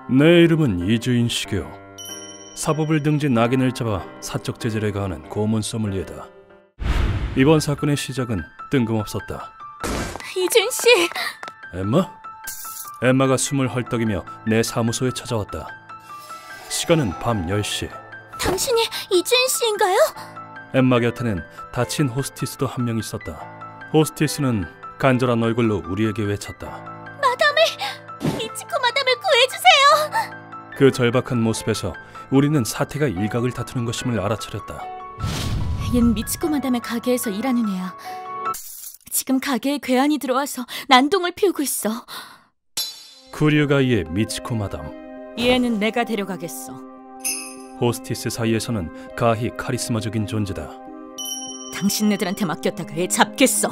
내 이름은 이주인식이요. 사법을 등진 낙인을 잡아 사적 제재를 가하는 고문 소믈리에다. 이번 사건의 시작은 뜬금없었다. 이주인 씨! 엠마? 엠마가 숨을 헐떡이며 내 사무소에 찾아왔다. 시간은 밤 10시. 당신이 이주인 씨인가요? 엠마 곁에는 다친 호스티스도 한 명 있었다. 호스티스는 간절한 얼굴로 우리에게 외쳤다. 마담을! 미치코 마담을 구해주세요! 그 절박한 모습에서 우리는 사태가 일각을 다투는 것임을 알아차렸다. 얜 미치코 마담의 가게에서 일하는 애야. 지금 가게에 괴한이 들어와서 난동을 피우고 있어. 쿠류가이의 미치코 마담. 이 애는 내가 데려가겠어. 호스티스 사이에서는 가히 카리스마적인 존재다. 당신네들한테 맡겼다가 애 잡겠어.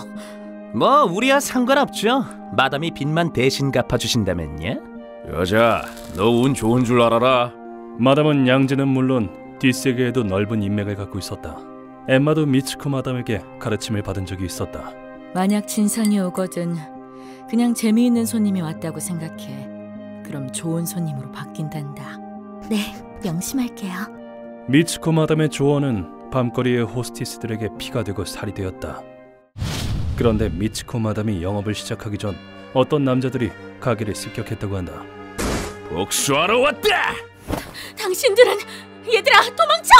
뭐 우리야 상관없죠. 마담이 빚만 대신 갚아주신다면요. 여자, 너 운 좋은 줄 알아라. 마담은 양지는 물론 뒷세계에도 넓은 인맥을 갖고 있었다. 엠마도 미츠코 마담에게 가르침을 받은 적이 있었다. 만약 진상이 오거든 그냥 재미있는 손님이 왔다고 생각해. 그럼 좋은 손님으로 바뀐단다. 네, 명심할게요. 미츠코 마담의 조언은 밤거리의 호스티스들에게 피가 되고 살이 되었다. 그런데 미츠코 마담이 영업을 시작하기 전 어떤 남자들이 가게를 습격했다고 한다. 복수하러 왔다! 당신들은... 얘들아, 도망쳐!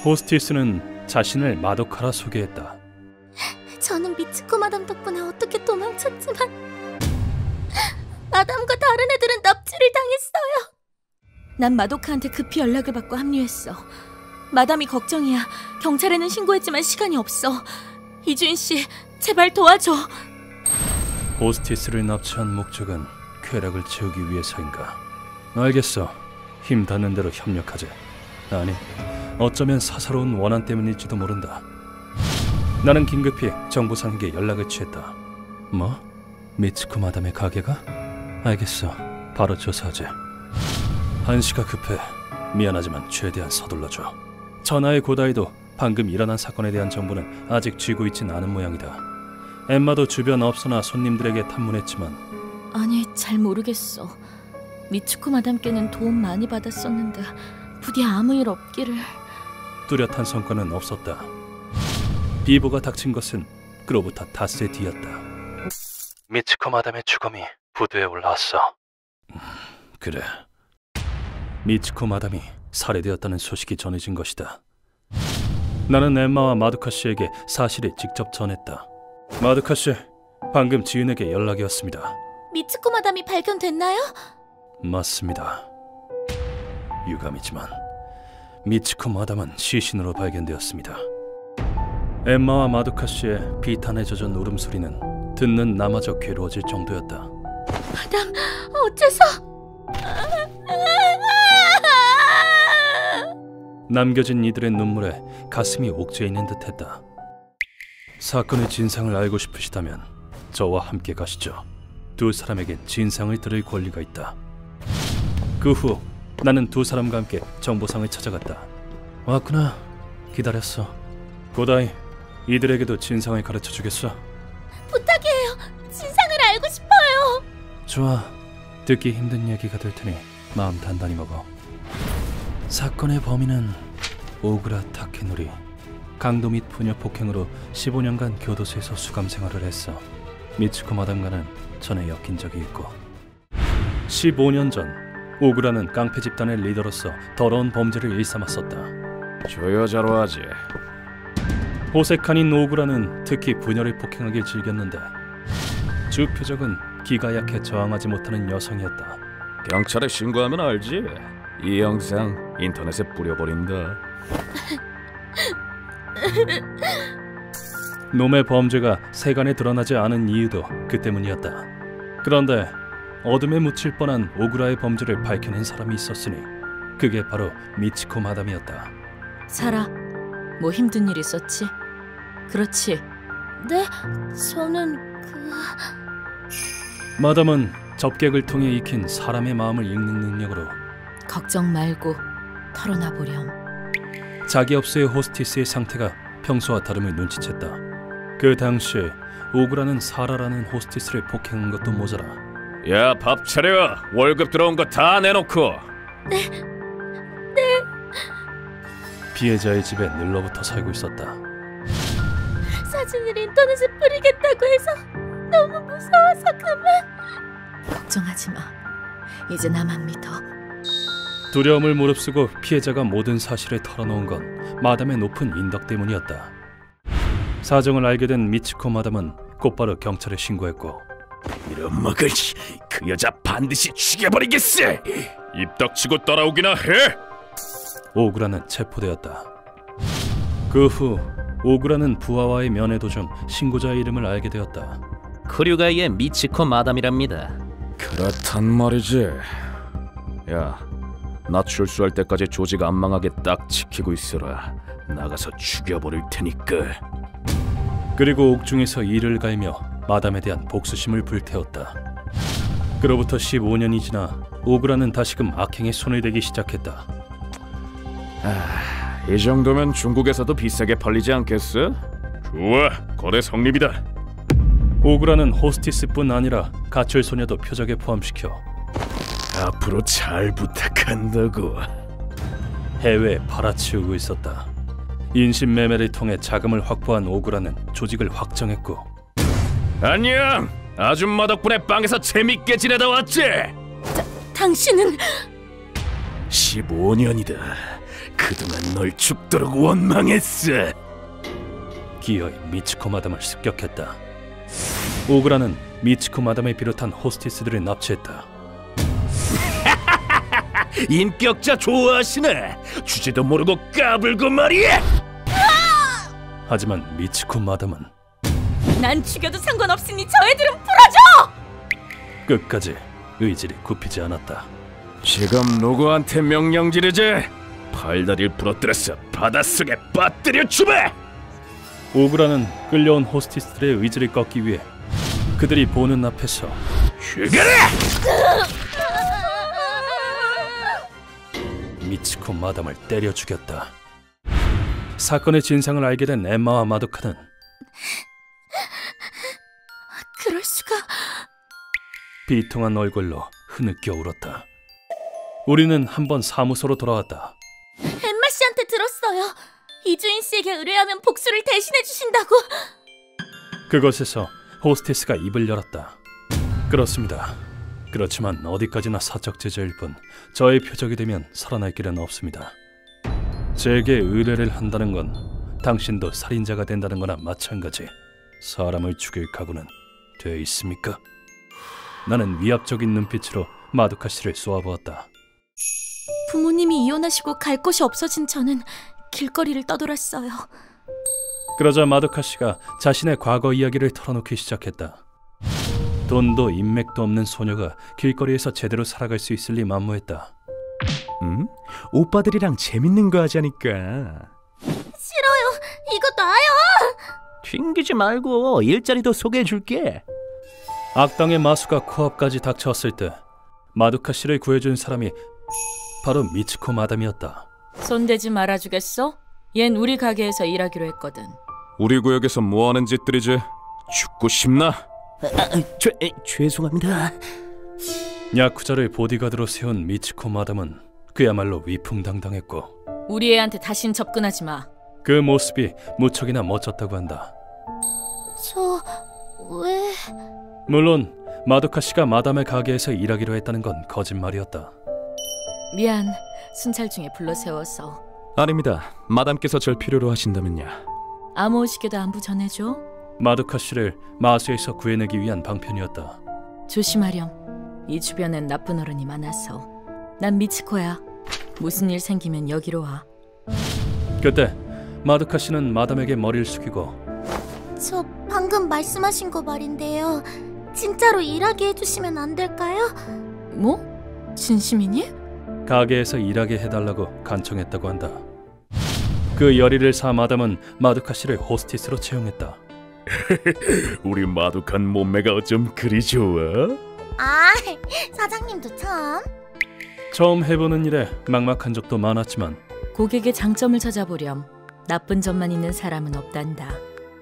호스티스는 자신을 마도카라 소개했다. 저는 미츠코 마담 덕분에 어떻게 도망쳤지만 마담과 다른 애들은 납치를 당했어요. 난 마도카한테 급히 연락을 받고 합류했어. 마담이 걱정이야. 경찰에는 신고했지만 시간이 없어. 이주인 씨, 제발 도와줘. 호스티스를 납치한 목적은 쾌락을 채우기 위해서인가? 알겠어. 힘 닿는 대로 협력하지. 아니, 어쩌면 사사로운 원한 때문일지도 모른다. 나는 긴급히 정보상에게 연락을 취했다. 뭐? 미츠코 마담의 가게가? 알겠어. 바로 조사하지. 한시가 급해. 미안하지만 최대한 서둘러줘. 전하의 고다이도 방금 일어난 사건에 대한 정보는 아직 쥐고 있진 않은 모양이다. 엠마도 주변 업소나 손님들에게 탐문했지만 아니, 잘 모르겠어. 미츠코 마담께는 도움 많이 받았었는데 부디 아무 일 없기를. 뚜렷한 성과는 없었다. 비보가 닥친 것은 그로부터 닷새 뒤였다. 미츠코 마담의 죽음이 부두에 올라왔어. 그래. 미츠코 마담이 살해되었다는 소식이 전해진 것이다. 나는 엠마와 마두카 씨에게 사실을 직접 전했다. 마두카 씨, 방금 지은에게 연락이 왔습니다. 미츠코 마담이 발견됐나요? 맞습니다. 유감이지만 미츠코 마담은 시신으로 발견되었습니다. 엠마와 마두카 씨의 비탄에 젖은 울음소리는 듣는 나마저 괴로워질 정도였다. 마담, 어째서... 남겨진 이들의 눈물에 가슴이 옥죄 있는 듯했다. 사건의 진상을 알고 싶으시다면 저와 함께 가시죠. 두 사람에겐 진상을 들을 권리가 있다. 그 후 나는 두 사람과 함께 정보상을 찾아갔다. 왔구나. 기다렸어. 고다이, 이들에게도 진상을 가르쳐주겠어? 부탁이에요. 진상을 알고 싶어요. 좋아. 듣기 힘든 얘기가 될 테니 마음 단단히 먹어. 사건의 범인은 오그라 타케노리. 강도 및 부녀 폭행으로 15년간 교도소에서 수감 생활을 했어. 미츠코 마담과는 전에 엮인 적이 있고. 15년 전 오그라는 깡패 집단의 리더로서 더러운 범죄를 일삼았었다. 저 여자로 하지. 호색한인 오그라는 특히 부녀를 폭행하길 즐겼는데 주 표적은 기가 약해 저항하지 못하는 여성이었다. 경찰에 신고하면 알지. 이 영상 인터넷에 뿌려버린다. 놈의 범죄가 세간에 드러나지 않은 이유도 그 때문이었다. 그런데 어둠에 묻힐 뻔한 오그라의 범죄를 밝혀낸 사람이 있었으니 그게 바로 미츠코 마담이었다. 사라, 뭐 힘든 일 있었지? 그렇지. 네, 저는 마담은 접객을 통해 익힌 사람의 마음을 읽는 능력으로 걱정 말고 털어놔 보렴. 자기 업소의 호스티스의 상태가 평소와 다름을 눈치챘다. 그 당시에 오그라는 사라라는 호스티스를 폭행한 것도 모자라 야, 밥 차려. 월급 들어온 거 다 내놓고. 피해자의 집에 늘러붙어 살고 있었다. 사진을 인터넷에 뿌리겠다고 해서 너무 무서워서 그만. 걱정하지 마. 이제 나만 믿어. 두려움을 무릅쓰고 피해자가 모든 사실을 털어놓은 건 마담의 높은 인덕 때문이었다. 사정을 알게 된 미치코 마담은 곧바로 경찰에 신고했고, 이런 먹을 그 여자 반드시 죽여버리겠어. 입 닥치고 따라오기나 해. 오그라는 체포되었다. 그 후 오그라는 부하와의 면회도 중 신고자의 이름을 알게 되었다. 쿠류가이의 미치코 마담이랍니다. 그렇단 말이지. 야, 나 출소할 때까지 조직 안 망하게 딱 지키고 있어라. 나가서 죽여버릴 테니까. 그리고 옥중에서 이를 갈며 마담에 대한 복수심을 불태웠다. 그로부터 15년이 지나 오그라는 다시금 악행에 손을 대기 시작했다. 이 정도면 중국에서도 비싸게 팔리지 않겠어? 좋아, 거래 성립이다. 오그라는 호스티스뿐 아니라 가출 소녀도 표적에 포함시켜 앞으로 잘 부탁한다고. 해외에 팔아치우고 있었다. 인신매매를 통해 자금을 확보한 오그라는 조직을 확정했고, 안녕. 아줌마 덕분에 빵에서 재밌게 지내다 왔지? 당신은 15년이다. 그동안 널 죽도록 원망했어. 기어이 미치코 마담을 습격했다. 오그라는 미치코 마담을 비롯한 호스티스들을 납치했다. 인격자 좋아하시네. 주제도 모르고 까불고 말이야. 하지만 미치코 마담은 난 죽여도 상관없으니 저 애들은 풀어줘! 끝까지 의지를 굽히지 않았다. 지금 누구한테 명령 지르지? 팔다리를 부러뜨려서 바닷속에 빠뜨려 주마! 오그라는 끌려온 호스티스들의 의지를 꺾기 위해 그들이 보는 앞에서 죽여라! 미치코 마담을 때려 죽였다. 사건의 진상을 알게 된 엠마와 마도카는 그럴 수가... 비통한 얼굴로 흐느껴 울었다. 우리는 한번 사무소로 돌아왔다. 엠마 씨한테 들었어요. 이주인 씨에게 의뢰하면 복수를 대신해 주신다고. 그것에서 호스티스가 입을 열었다. 그렇습니다. 그렇지만 어디까지나 사적 제자일 뿐 저의 표적이 되면 살아날 길은 없습니다. 제게 의뢰를 한다는 건 당신도 살인자가 된다는 거나 마찬가지. 사람을 죽일 각오는 돼 있습니까? 나는 위압적인 눈빛으로 마도카 씨를 쏘아보았다. 부모님이 이혼하시고 갈 곳이 없어진 저는 길거리를 떠돌았어요. 그러자 마도카 씨가 자신의 과거 이야기를 털어놓기 시작했다. 돈도 인맥도 없는 소녀가 길거리에서 제대로 살아갈 수 있을 리 만무했다. 오빠들이랑 재밌는 거 하자니까. 싫어요. 이거 놔요. 튕기지 말고 일자리도 소개해줄게. 악당의 마수가 코앞까지 닥쳐왔을 때 마도카 씨를 구해준 사람이 바로 미츠코 마담이었다. 손대지 말아주겠어? 얜 우리 가게에서 일하기로 했거든. 우리 구역에서 뭐하는 짓들이지? 죽고 싶나? 죄송합니다. 야쿠자를 보디가드로 세운 미츠코 마담은 그야말로 위풍당당했고, 우리 애한테 다신 접근하지 마. 그 모습이 무척이나 멋졌다고 한다. 저... 왜... 물론 마도카 씨가 마담의 가게에서 일하기로 했다는 건 거짓말이었다. 미안. 순찰 중에 불러 세워서. 아닙니다. 마담께서 절 필요로 하신다면요. 암호시계도 안부 전해줘. 마도카 씨를 마수에서 구해내기 위한 방편이었다. 조심하렴. 이 주변엔 나쁜 어른이 많아서. 난 미츠코야. 무슨 일 생기면 여기로 와. 그때 마도카 씨는 마담에게 머리를 숙이고, 저 방금 말씀하신 거 말인데요. 진짜로 일하게 해주시면 안 될까요? 뭐? 진심이니? 가게에서 일하게 해달라고 간청했다고 한다. 그 열의를 사 마담은 마도카 씨를 호스티스로 채용했다. 우리 마둑한 몸매가 어쩜 그리 좋아? 아, 사장님도 참. 처음 해보는 일에 막막한 적도 많았지만 고객의 장점을 찾아보렴. 나쁜 점만 있는 사람은 없단다.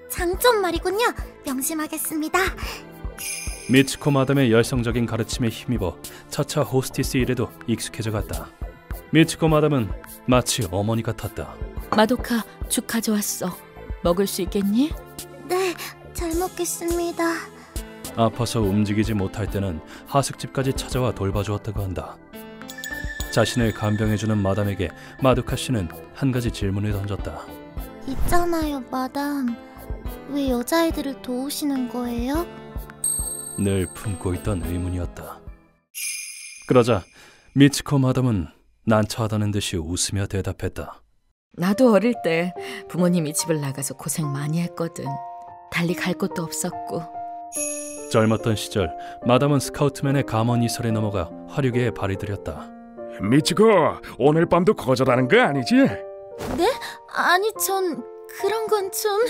장점 말이군요. 명심하겠습니다. 미츠코 마담의 열성적인 가르침에 힘입어 차차 호스티스 일에도 익숙해져 갔다. 미츠코 마담은 마치 어머니 같았다. 마도카, 죽 가져왔어. 먹을 수 있겠니? 네, 잘 먹겠습니다. 아파서 움직이지 못할 때는 하숙집까지 찾아와 돌봐주었다고 한다. 자신을 간병해주는 마담에게 마도카 씨는 한 가지 질문을 던졌다. 있잖아요, 마담. 왜 여자애들을 도우시는 거예요? 늘 품고 있던 의문이었다. 그러자 미츠코 마담은 난처하다는 듯이 웃으며 대답했다. 나도 어릴 때 부모님이 집을 나가서 고생 많이 했거든. 달리 갈 곳도 없었고. 젊었던 시절 마담은 스카우트맨의 감언 이설에 넘어가 화류계에 발이 들였다. 미치코, 오늘 밤도 거절하는 거 아니지? 네? 아니, 전 그런 건 좀...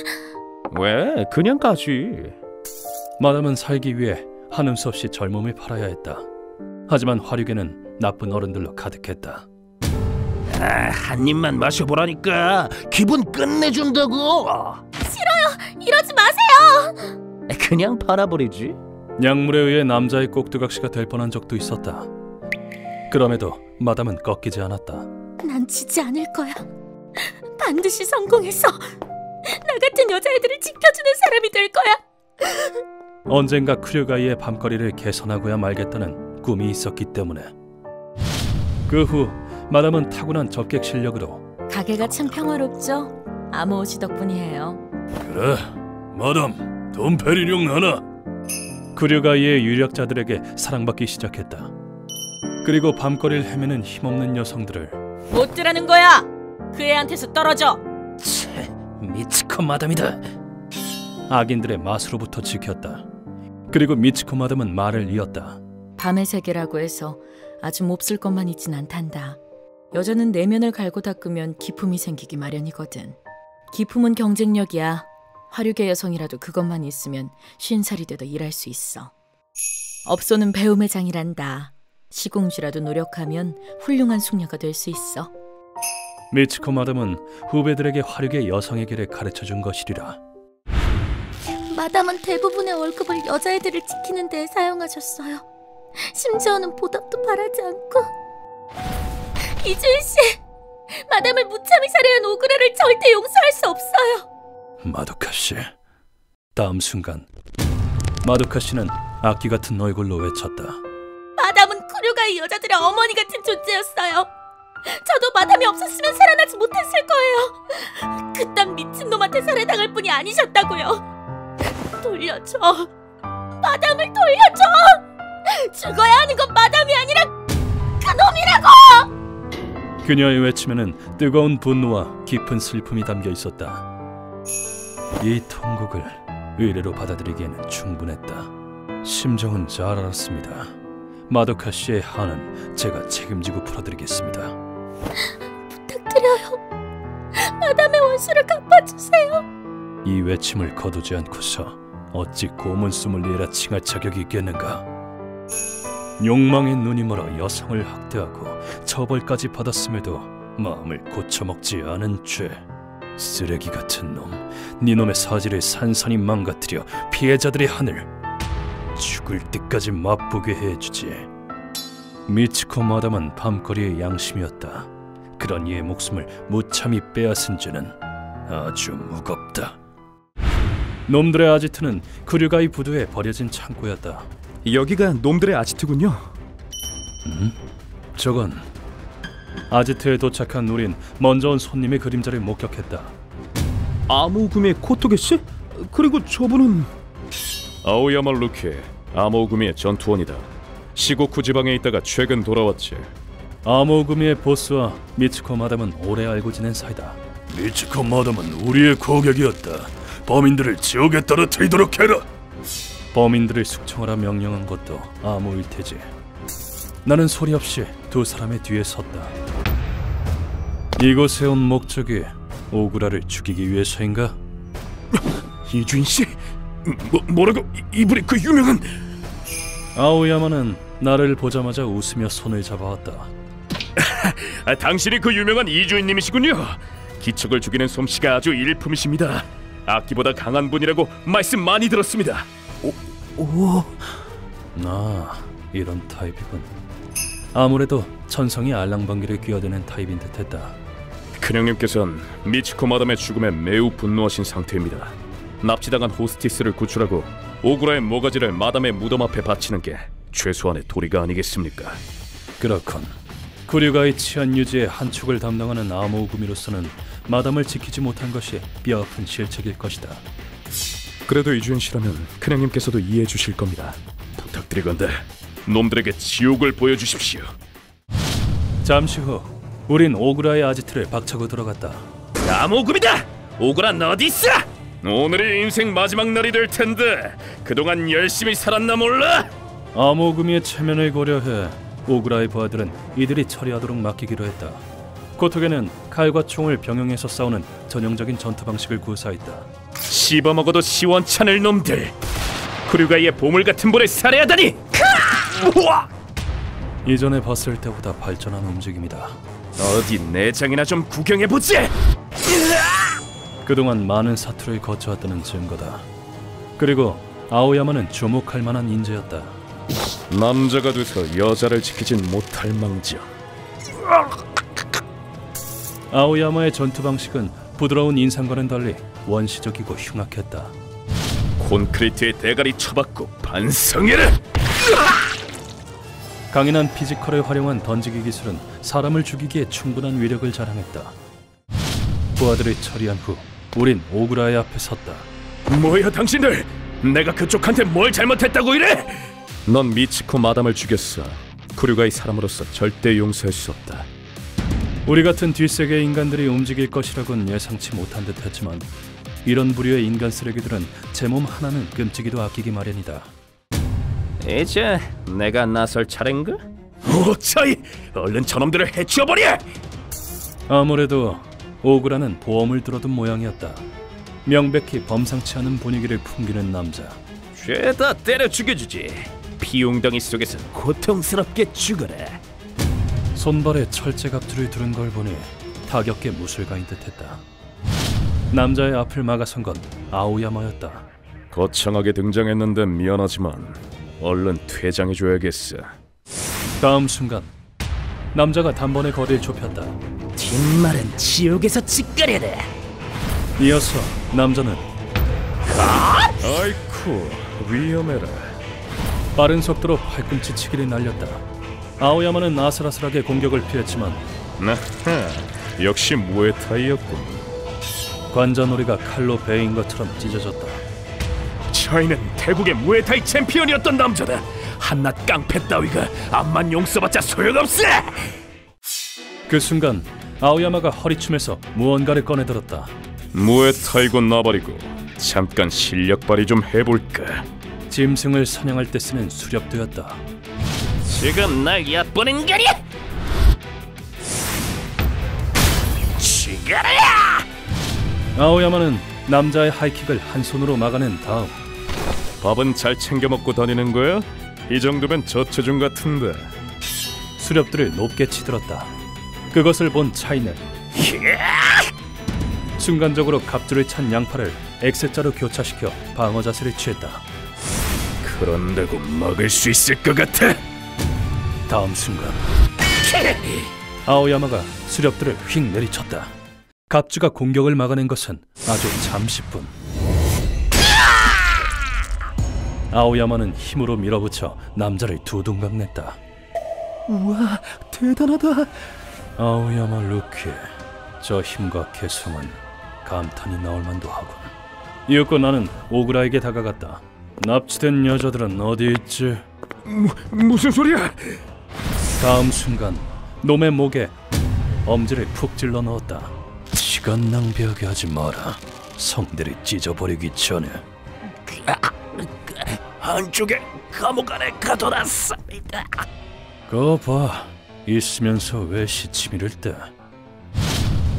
왜? 그냥 가지. 마담은 살기 위해 한음 수 없이 젊음을 팔아야 했다. 하지만 화류계는 나쁜 어른들로 가득했다. 한 입만 마셔보라니까. 기분 끝내준다고. 이러지 마세요! 그냥 팔아버리지. 약물에 의해 남자의 꼭두각시가 될 뻔한 적도 있었다. 그럼에도 마담은 꺾이지 않았다. 난 지지 않을 거야. 반드시 성공해서 나 같은 여자애들을 지켜주는 사람이 될 거야. 언젠가 크류가이의 밤거리를 개선하고야 말겠다는 꿈이 있었기 때문에. 그 후 마담은 타고난 접객 실력으로 가게가 참 평화롭죠? 아모오 씨 덕분이에요. 그래, 마담, 돈 페리뇽 하나. 크류가이의 유력자들에게 사랑받기 시작했다. 그리고 밤거리를 헤매는 힘없는 여성들을 못 들라는 거야. 그 애한테서 떨어져. 미츠코 마담이다. 악인들의 맛으로부터 지켰다. 그리고 미츠코 마담은 말을 이었다. 밤의 세계라고 해서 아주 몹쓸 것만 있진 않단다. 여자는 내면을 갈고 닦으면 기품이 생기기 마련이거든. 기품은 경쟁력이야. 화류계 여성이라도 그것만 있으면 50살이 돼도 일할 수 있어. 업소는 배움의 장이란다. 시공주라도 노력하면 훌륭한 숙녀가 될 수 있어. 미츠코 마담은 후배들에게 화류계 여성의 길을 가르쳐준 것이리라. 마담은 대부분의 월급을 여자애들을 지키는 데에 사용하셨어요. 심지어는 보답도 바라지 않고. 이주인 씨, 마담을 무참히 살해한 오그라를 절대 용서할 수 없어요. 마도카 씨. 다음 순간 마도카 씨는 악기 같은 얼굴로 외쳤다. 마담은 크류가이 여자들의 어머니 같은 존재였어요. 저도 마담이 없었으면 살아나지 못했을 거예요. 그딴 미친놈한테 살해당할 뿐이 아니셨다고요. 돌려줘. 마담을 돌려줘. 죽어야 하는 건 마담이 아니라 그놈이라고! 그녀의 외침에는 뜨거운 분노와 깊은 슬픔이 담겨 있었다. 이 통곡을 의뢰로 받아들이기에는 충분했다. 심정은 잘 알았습니다. 마도카 씨의 한은 제가 책임지고 풀어드리겠습니다. 부탁드려요. 마담의 원수를 갚아주세요. 이 외침을 거두지 않고서 어찌 고문 소믈리에라 칭할 자격이 있겠는가? 욕망의 눈이 멀어 여성을 학대하고 처벌까지 받았음에도 마음을 고쳐먹지 않은 죄. 쓰레기 같은 놈, 네 놈의 사지를 산산히 망가뜨려 피해자들의 하늘 죽을 때까지 맛보게 해주지. 미츠코 마담은 밤거리의 양심이었다. 그런 이의 목숨을 무참히 빼앗은 죄는 아주 무겁다. 놈들의 아지트는 크류가이 부두에 버려진 창고였다. 여기가 놈들의 아지트군요. 저건 아지트에 도착한 우린 먼저 온 손님의 그림자를 목격했다. 아모구미의 코토게 씨? 그리고 저분은 아오야마 루키, 아모구미의 전투원이다. 시고쿠 지방에 있다가 최근 돌아왔지. 아모구미의 보스와 미츠코 마담은 오래 알고 지낸 사이다. 미츠코 마담은 우리의 고객이었다. 범인들을 지옥에 떨어뜨리도록 해라. 범인들을 숙청하라 명령한 것도 아모일 테지. 나는 소리 없이 두 사람의 뒤에 섰다. 이곳에 온 목적이 오구라를 죽이기 위해서인가? 이주인 씨? 뭐라고? 이분이 그 유명한... 아오야마는 나를 보자마자 웃으며 손을 잡아왔다. 당신이 그 유명한 이주인님이시군요. 기척을 죽이는 솜씨가 아주 일품이십니다. 악기보다 강한 분이라고 말씀 많이 들었습니다. 이런 타입이군. 아무래도 천성이 알랑방귀를 끼어드는 타입인 듯했다. 큰형님께서는 미치코 마담의 죽음에 매우 분노하신 상태입니다. 납치당한 호스티스를 구출하고 오구라의 모가지를 마담의 무덤 앞에 바치는 게 최소한의 도리가 아니겠습니까? 그렇군. 쿠류가의 치안 유지의 한 축을 담당하는 아모우구미로서는 마담을 지키지 못한 것이 뼈아픈 실책일 것이다. 그래도 이주인 씨라면 큰형님께서도 이해해 주실 겁니다. 부탁드리건대 놈들에게 지옥을 보여주십시오. 잠시 후 우린 오구라의 아지트를 박차고 들어갔다. 아모금이다! 오그란 어디 있어? 오늘이 인생 마지막 날이 될 텐데 그동안 열심히 살았나 몰라? 아모우구미의 체면을 고려해 오구라의 부하들은 이들이 처리하도록 맡기기로 했다. 고토게는 칼과 총을 병행해서 싸우는 전형적인 전투 방식을 구사했다. 씹어먹어도 시원찮을 놈들! 쿠류가이의 보물 같은 볼을 살해하다니! 이전에 봤을 때보다 발전한 움직임이다. 어디 내장이나 좀 구경해보지! 그동안 많은 사투를 거쳐왔다는 증거다. 그리고 아오야마는 주목할 만한 인재였다. 남자가 돼서 여자를 지키진 못할 망정. 아오야마의 전투 방식은 부드러운 인상과는 달리 원시적이고 흉악했다. 콘크리트에 대가리 쳐박고 반성해라! 강인한 피지컬을 활용한 던지기 기술은 사람을 죽이기에 충분한 위력을 자랑했다. 부하들을 처리한 후 우린 오구라의 앞에 섰다. 뭐야 당신들! 내가 그쪽한테 뭘 잘못했다고 이래? 넌 미치코 마담을 죽였어. 쿠류가이 사람으로서 절대 용서할 수 없다. 우리 같은 뒷세계의 인간들이 움직일 것이라곤 예상치 못한 듯했지만 이런 부류의 인간 쓰레기들은 제 몸 하나는 끔찍이도 아끼기 마련이다. 이제 내가 나설 차례인가? 오차이! 얼른 저놈들을 해치워버려! 아무래도 오구라는 보험을 들어둔 모양이었다. 명백히 범상치 않은 분위기를 풍기는 남자. 죄다 때려 죽여주지. 피웅덩이 속에서 고통스럽게 죽어라. 손발에 철제 갑주를 두른 걸 보니 타격계 무술가인 듯했다. 남자의 앞을 막아선 건 아오야마였다. 거창하게 등장했는데 미안하지만 얼른 퇴장해줘야겠어. 다음 순간 남자가 단번에 거리를 좁혔다. 뒷말은 지옥에서 짓거려라. 이어서 남자는 아이쿠 위험해라. 빠른 속도로 팔꿈치치기를 날렸다. 아오야마는 아슬아슬하게 공격을 피했지만 역시 무에타이였군. 관자놀이가 칼로 베인 것처럼 찢어졌다. 차이는 태국의 무에타이 챔피언이었던 남자다. 한낱 깡패 따위가 암만 용서받자 소용없어. 그 순간 아오야마가 허리춤에서 무언가를 꺼내들었다. 무에타이고 나발이고 잠깐 실력 발휘 좀 해볼까. 짐승을 사냥할 때 쓰는 수렵도였다. 지금 날 얕보는 거냐? 죽어라! 아오야마는 남자의 하이킥을 한 손으로 막아낸 다음 밥은 잘 챙겨 먹고 다니는 거야? 이 정도면 저체중 같은데. 수렵들을 높게 치들었다. 그것을 본 차이는 순간적으로 갑주를 찬 양팔을 X자로 교차시켜 방어 자세를 취했다. 그런다고 막을 수 있을 것 같아? 다음 순간 아오야마가 수렵들을 휙 내리쳤다. 갑주가 공격을 막아낸 것은 아주 잠시뿐. 아오야마는 힘으로 밀어붙여 남자를 두둥강 냈다. 우와, 대단하다. 아오야마 루키, 저 힘과 개성은 감탄이 나올 만도 하군. 이윽고 나는 오구라에게 다가갔다. 납치된 여자들은 어디 있지? 무슨 소리야? 다음 순간 놈의 목에 엄지를 푹 찔러 넣었다. 시간 낭비하게 하지 마라. 성들이 찢어버리기 전에. 한쪽에 감옥 안에 가둬놨습니다. 그거 봐. 있으면서 왜 시치미를 떼?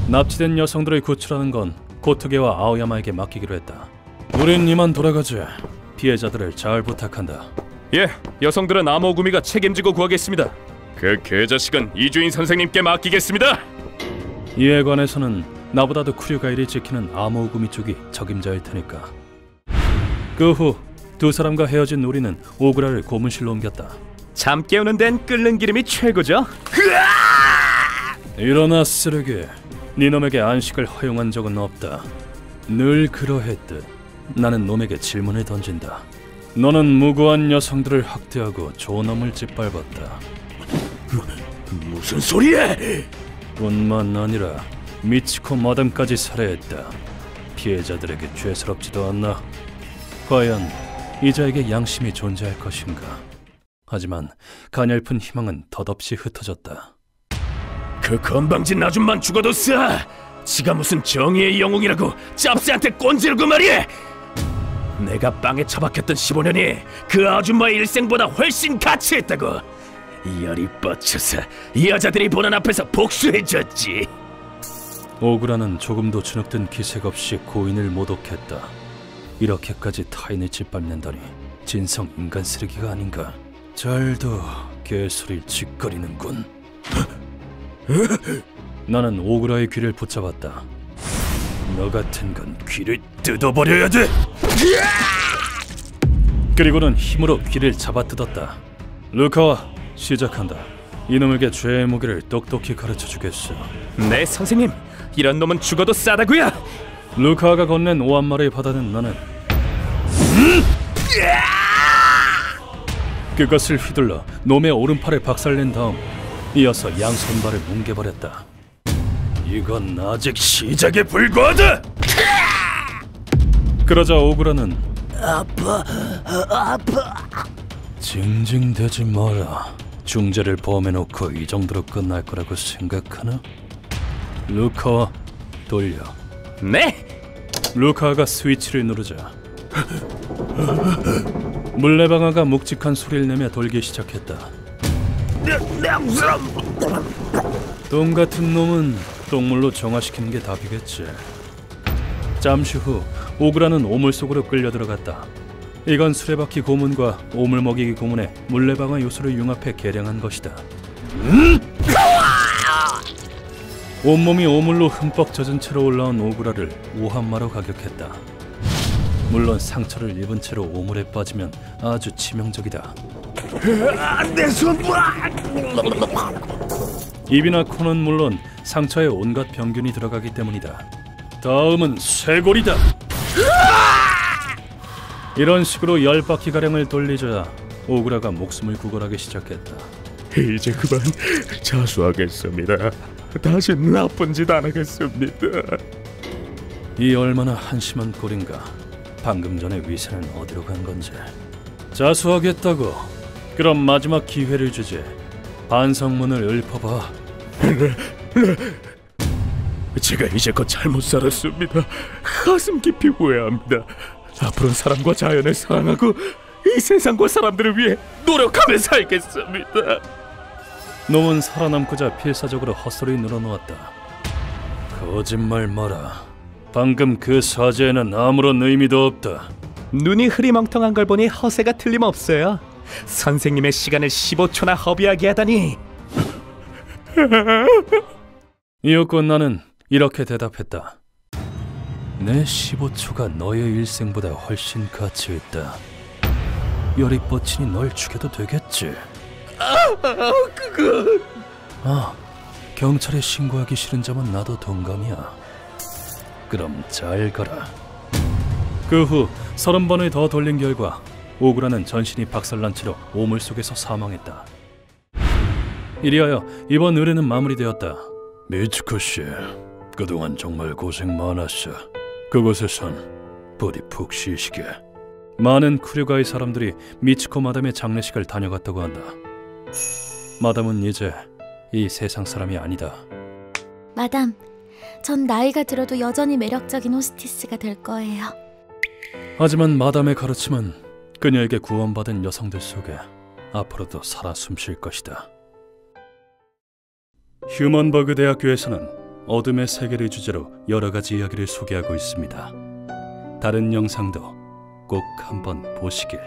납치된 여성들을 구출하는 건 고토게와 아오야마에게 맡기기로 했다. 우린 이만 돌아가지. 피해자들을 잘 부탁한다. 예, 여성들은 아모구미가 책임지고 구하겠습니다. 그 개자식은 이주인 선생님께 맡기겠습니다. 이에 관해서는 나보다도 쿠류가이를 지키는 아모우구미 쪽이 적임자일 테니까. 그 후 두 사람과 헤어진 우리는 오그라를 고문실로 옮겼다. 잠 깨우는 데는 끓는 기름이 최고죠. 일어나 쓰레기. 네 놈에게 안식을 허용한 적은 없다. 늘 그러했듯 나는 놈에게 질문을 던진다. 너는 무고한 여성들을 학대하고 존엄을 짓밟았다. 무슨 소리야? 뿐만 아니라 미치코 마담까지 살해했다. 피해자들에게 죄스럽지도 않나? 과연 이자에게 양심이 존재할 것인가? 하지만 가냘픈 희망은 덧없이 흩어졌다. 그 건방진 아줌만 죽어도 싸. 지가 무슨 정의의 영웅이라고 짭새한테 꼰지르고 말이야. 내가 빵에 처박혔던 15년이 그 아줌마의 일생보다 훨씬 가치했다고. 열이 뻗쳐서 여자들이 보는 앞에서 복수해줬지. 오그라는 조금도 주눅든 기색 없이 고인을 모독했다. 이렇게까지 타인을 짓밟는다니 진성 인간 쓰레기가 아닌가. 잘도 개소리를 짓거리는군. 나는 오그라의 귀를 붙잡았다. 너 같은 건 귀를 뜯어버려야 돼. 그리고는 힘으로 귀를 잡아뜯었다. 루카와 시작한다. 이놈에게 죄의 무게를 똑똑히 가르쳐주겠어. 네 선생님, 이런 놈은 죽어도 싸다고요. 루카가 건넨 오한마리의 바다는 나는 그것을 휘둘러 놈의 오른팔에 박살낸 다음 이어서 양손발을 뭉개버렸다. 이건 아직 시작에 불과하다! 그러자 오그라는 아파. 징징대지 마라. 중재를 범해놓고 이 정도로 끝날 거라고 생각하나? 루카와 돌려. 네. 루카가 스위치를 누르자 물레방아가 묵직한 소리를 내며 돌기 시작했다. 똥 같은 놈은 똥물로 정화시키는 게 답이겠지. 잠시 후 오그라는 오물 속으로 끌려 들어갔다. 이건 수레바퀴 고문과 오물 먹이기 고문의 물레방아 요소를 융합해 개량한 것이다. 온몸이 오물로 흠뻑 젖은 채로 올라온 오그라를 오한마로 가격했다. 물론 상처를 입은 채로 오물에 빠지면 아주 치명적이다. 내 손 봐. 입이나 코는 물론 상처에 온갖 병균이 들어가기 때문이다. 다음은 쇄골이다. 이런 식으로 10바퀴가량을 돌리자 오그라가 목숨을 구걸하기 시작했다. 이제 그만 자수하겠습니다. 다시 나쁜 짓 안 하겠습니다. 이 얼마나 한심한 꼴인가. 방금 전에 위세는 어디로 간 건지. 자수하겠다고? 그럼 마지막 기회를 주지. 반성문을 읊어봐. 제가 이제껏 잘못 살았습니다. 가슴 깊이 후회합니다. 앞으로는 사람과 자연을 사랑하고 이 세상과 사람들을 위해 노력하며 살겠습니다. 놈은 살아남고자 필사적으로 헛소리 늘어놓았다. 거짓말 마라. 방금 그 사죄에는 아무런 의미도 없다. 눈이 흐리멍텅한 걸 보니 허세가 틀림없어요. 선생님의 시간을 15초나 허비하게 하다니. 이윽고 나는 이렇게 대답했다. 내 15초가 너의 일생보다 훨씬 가치있다. 열이 뻗치니 널 죽여도 되겠지. 그건... 경찰에 신고하기 싫은 점은 나도 동감이야. 그럼 잘 가라. 그 후 30번을 더 돌린 결과 오그라는 전신이 박살난 채로 오물 속에서 사망했다. 이리하여 이번 의뢰는 마무리되었다. 미츠코 씨, 그동안 정말 고생 많았어. 그곳에선 부디 푹 쉬시게. 많은 쿠류가의 사람들이 미츠코 마담의 장례식을 다녀갔다고 한다. 마담은 이제 이 세상 사람이 아니다. 마담, 전 나이가 들어도 여전히 매력적인 호스티스가 될 거예요. 하지만 마담의 가르침은 그녀에게 구원받은 여성들 속에 앞으로도 살아 숨쉴 것이다. 휴먼버그 대학교에서는 어둠의 세계를 주제로 여러 가지 이야기를 소개하고 있습니다. 다른 영상도 꼭 한번 보시길.